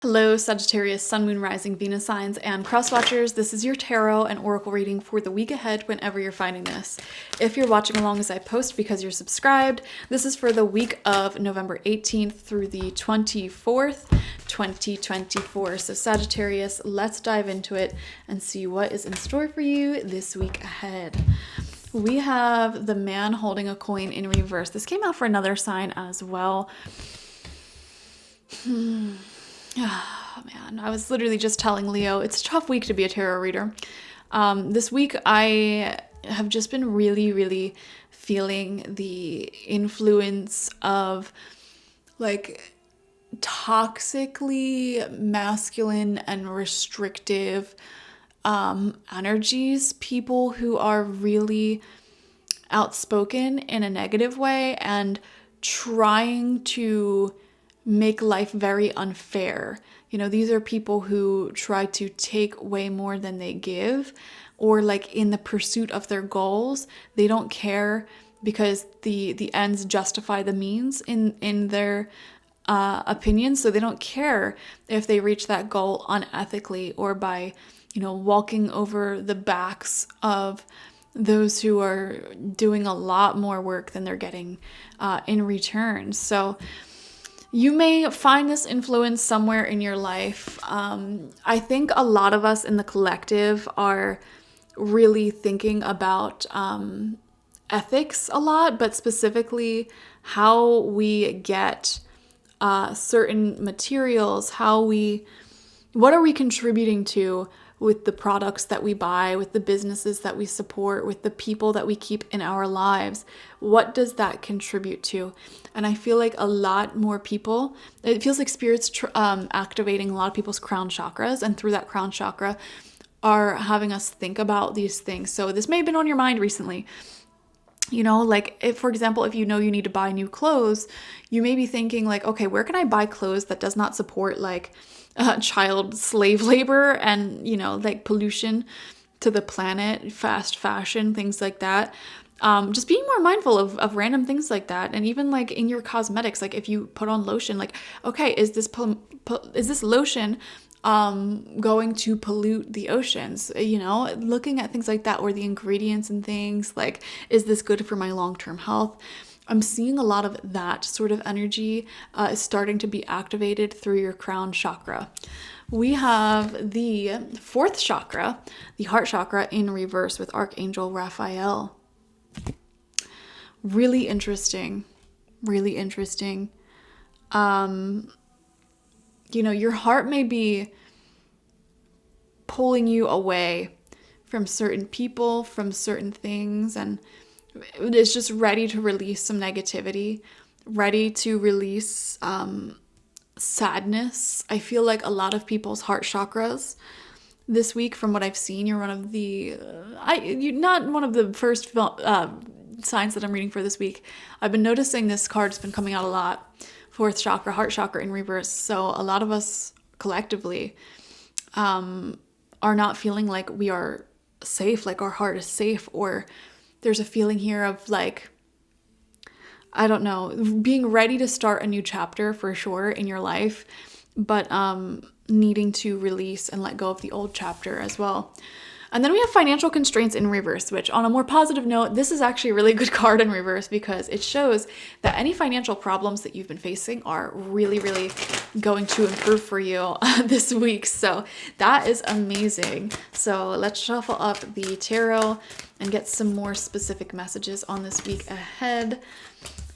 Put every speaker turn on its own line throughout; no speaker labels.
Hello, Sagittarius, Sun, Moon, Rising, Venus signs, and cross watchers. This is your tarot and oracle reading for the week ahead whenever you're finding this. If you're watching along as I post because you're subscribed, this is for the week of November 18th through the 24th, 2024. So Sagittarius, let's dive into it and see what is in store for you this week ahead. We have the man holding a coin in reverse. This came out for another sign as well. Oh man, I was literally just telling Leo, it's a tough week to be a tarot reader. This week I have just been really feeling the influence of like toxically masculine and restrictive energies, people who are really outspoken in a negative way and trying to make life very unfair. You know, these are people who try to take way more than they give, or like in the pursuit of their goals, they don't care because the ends justify the means in their opinion. So they don't care if they reach that goal unethically or by, you know, walking over the backs of those who are doing a lot more work than they're getting in return. So you may find this influence somewhere in your life. I think a lot of us in the collective are really thinking about ethics a lot, but specifically how we get certain materials, what are we contributing to with the products that we buy, with the businesses that we support, with the people that we keep in our lives. What does that contribute to? And I feel like a lot more people, it feels like Spirit's activating a lot of people's crown chakras, and through that crown chakra are having us think about these things. So this may have been on your mind recently. You know, like if, for example, if you know you need to buy new clothes, you may be thinking like, okay, where can I buy clothes that does not support like child slave labor and, you know, like pollution to the planet, fast fashion, things like that. Just being more mindful of random things like that. And even like in your cosmetics, like if you put on lotion, like, okay, is this lotion going to pollute the oceans? You know, looking at things like that, or the ingredients and things like, is this good for my long-term health? I'm seeing a lot of that sort of energy is starting to be activated through your crown chakra. We have the fourth chakra, the heart chakra, in reverse with Archangel Raphael. Really interesting. Really interesting. You know, your heart may be pulling you away from certain people, from certain things, and it's just ready to release some negativity, ready to release sadness. I feel like a lot of people's heart chakras this week, from what I've seen, you're one of the, you're not one of the first signs that I'm reading for this week. I've been noticing this card's been coming out a lot. Fourth chakra, heart chakra in reverse. So a lot of us collectively are not feeling like we are safe, like our heart is safe, or there's a feeling here of like, I don't know, being ready to start a new chapter for sure in your life, but needing to release and let go of the old chapter as well. And then we have financial constraints in reverse, which on a more positive note, this is actually a really good card in reverse because it shows that any financial problems that you've been facing are really going to improve for you this week. So that is amazing. So let's shuffle up the tarot and get some more specific messages on this week ahead.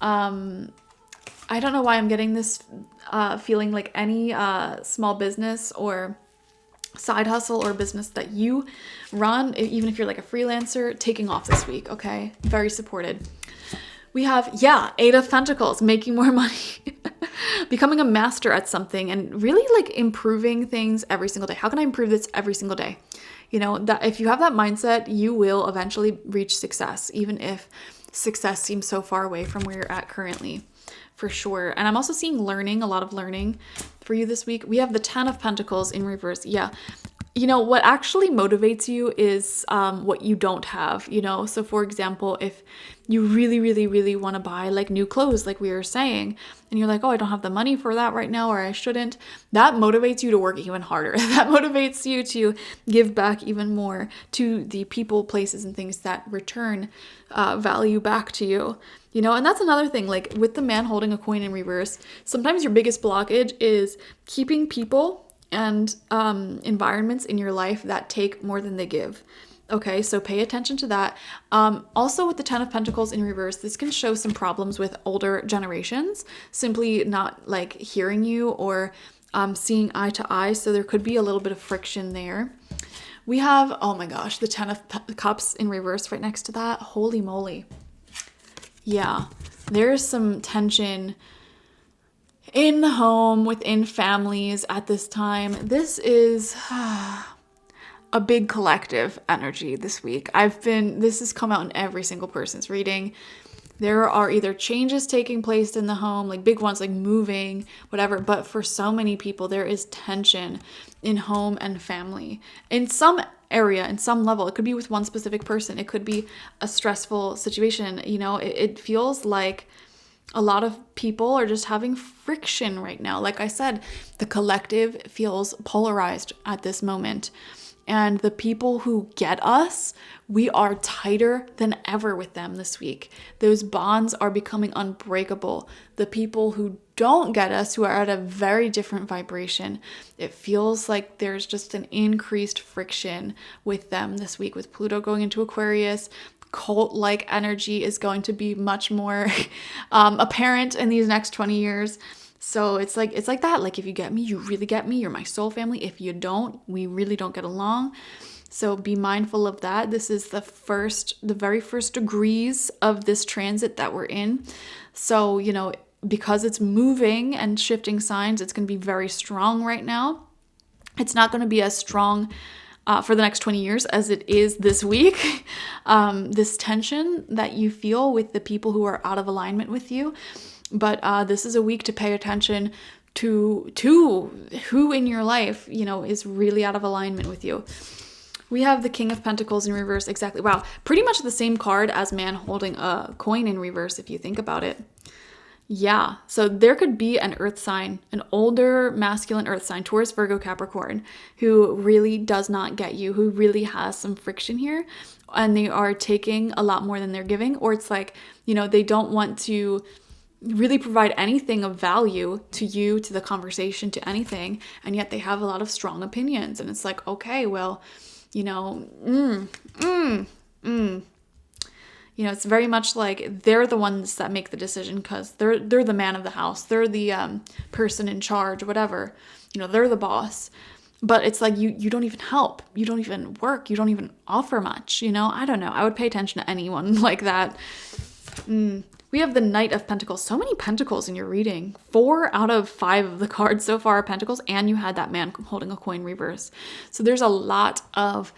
I don't know why I'm getting this feeling like any small business or side hustle or business that you run, even if you're like a freelancer, taking off this week, okay? Very supported. We have, Eight of Pentacles, making more money, becoming a master at something, and really like improving things every single day. How can I improve this every single day? You know, that if you have that mindset, you will eventually reach success, even if success seems so far away from where you're at currently, for sure. And I'm also seeing learning, a lot of learning for you this week. We have the 10 of Pentacles in reverse. Yeah, what actually motivates you is what you don't have, So for example, if you really, really, really want to buy like new clothes, like we were saying, and you're like, oh, I don't have the money for that right now, or I shouldn't, that motivates you to work even harder. That motivates you to give back even more to the people, places, and things that return value back to you. And that's another thing, like with the man holding a coin in reverse, sometimes your biggest blockage is keeping people and environments in your life that take more than they give. Okay, so pay attention to that. Also with the Ten of Pentacles in reverse, this can show some problems with older generations, simply not like hearing you or seeing eye to eye. So there could be a little bit of friction there. We have, oh my gosh, the Ten of Cups in reverse right next to that. Holy moly. Yeah, there's some tension in the home, within families at this time. This is a big collective energy this week. This has come out in every single person's reading. There are either changes taking place in the home, like big ones, like moving, whatever. But for so many people, there is tension in home and family. In some area, in some level, it could be with one specific person. It could be a stressful situation. It feels like a lot of people are just having friction right now. Like I said, the collective feels polarized at this moment. And the people who get us, we are tighter than ever with them this week. Those bonds are becoming unbreakable. The people who don't get us, who are at a very different vibration, it feels like there's just an increased friction with them this week. With Pluto going into Aquarius, cult-like energy is going to be much more apparent in these next 20 years. So it's like that. Like if you get me, you really get me. You're my soul family. If you don't, we really don't get along. So be mindful of that. This is the very first degrees of this transit that we're in. So, because it's moving and shifting signs, it's going to be very strong right now. It's not going to be as strong for the next 20 years as it is this week. This tension that you feel with the people who are out of alignment with you. But this is a week to pay attention to who in your life, is really out of alignment with you. We have the King of Pentacles in reverse. Exactly. Wow. Pretty much the same card as man holding a coin in reverse, if you think about it. Yeah. So there could be an earth sign, an older masculine earth sign, Taurus, Virgo, Capricorn, who really does not get you, who really has some friction here. And they are taking a lot more than they're giving. Or it's like, they don't want to really provide anything of value to you, to the conversation, to anything, and yet they have a lot of strong opinions. And it's like, okay, well, it's very much like they're the ones that make the decision because they're the man of the house, they're the person in charge, whatever, they're the boss. But it's like you don't even help, you don't even work, you don't even offer much. I don't know, I would pay attention to anyone like that. We have the Knight of Pentacles. So many Pentacles in your reading. 4 out of 5 of the cards so far are Pentacles, and you had that man holding a coin reverse. So there's a lot of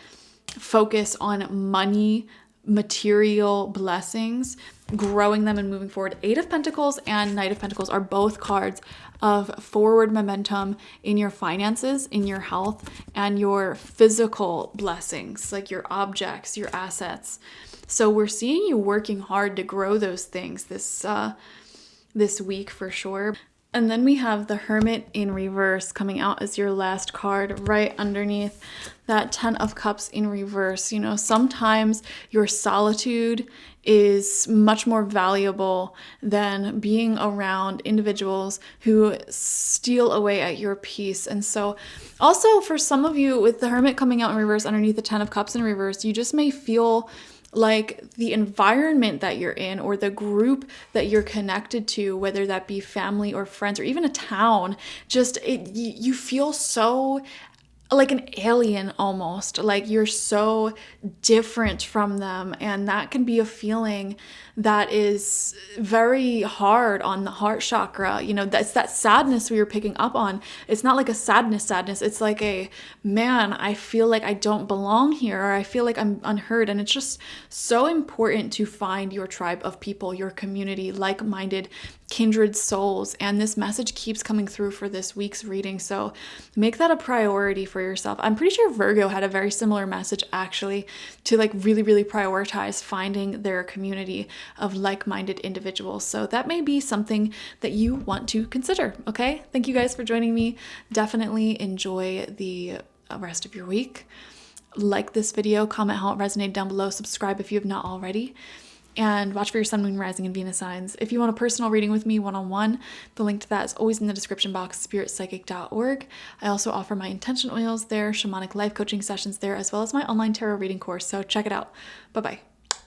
focus on money, material blessings, growing them and moving forward. 8 of Pentacles and Knight of Pentacles are both cards of forward momentum in your finances, in your health, and your physical blessings, like your objects, your assets. So we're seeing you working hard to grow those things this week for sure. And then we have the Hermit in reverse coming out as your last card right underneath that 10 of Cups in reverse. Sometimes your solitude is much more valuable than being around individuals who steal away at your peace. And so also for some of you, with the Hermit coming out in reverse underneath the 10 of Cups in reverse, you just may feel like the environment that you're in or the group that you're connected to, whether that be family or friends or even a town, you feel so like an alien almost, like you're so different from them. And that can be a feeling that is very hard on the heart chakra. You know, that's that sadness we were picking up on. It's not like a sadness. It's like a, man, I feel like I don't belong here, or I feel like I'm unheard. And it's just so important to find your tribe of people, your community, like-minded, kindred souls. And this message keeps coming through for this week's reading. So make that a priority for yourself. I'm pretty sure Virgo had a very similar message, actually, to like really, really prioritize finding their community of like-minded individuals. So that may be something that you want to consider. Okay. Thank you guys for joining me. Definitely enjoy the rest of your week. Like this video, comment how it resonated down below, subscribe if you have not already, and watch for your sun, moon, rising, and Venus signs. If you want a personal reading with me one-on-one, the link to that is always in the description box, spiritpsychic.org. I also offer my intention oils there, shamanic life coaching sessions there, as well as my online tarot reading course. So check it out. Bye-bye.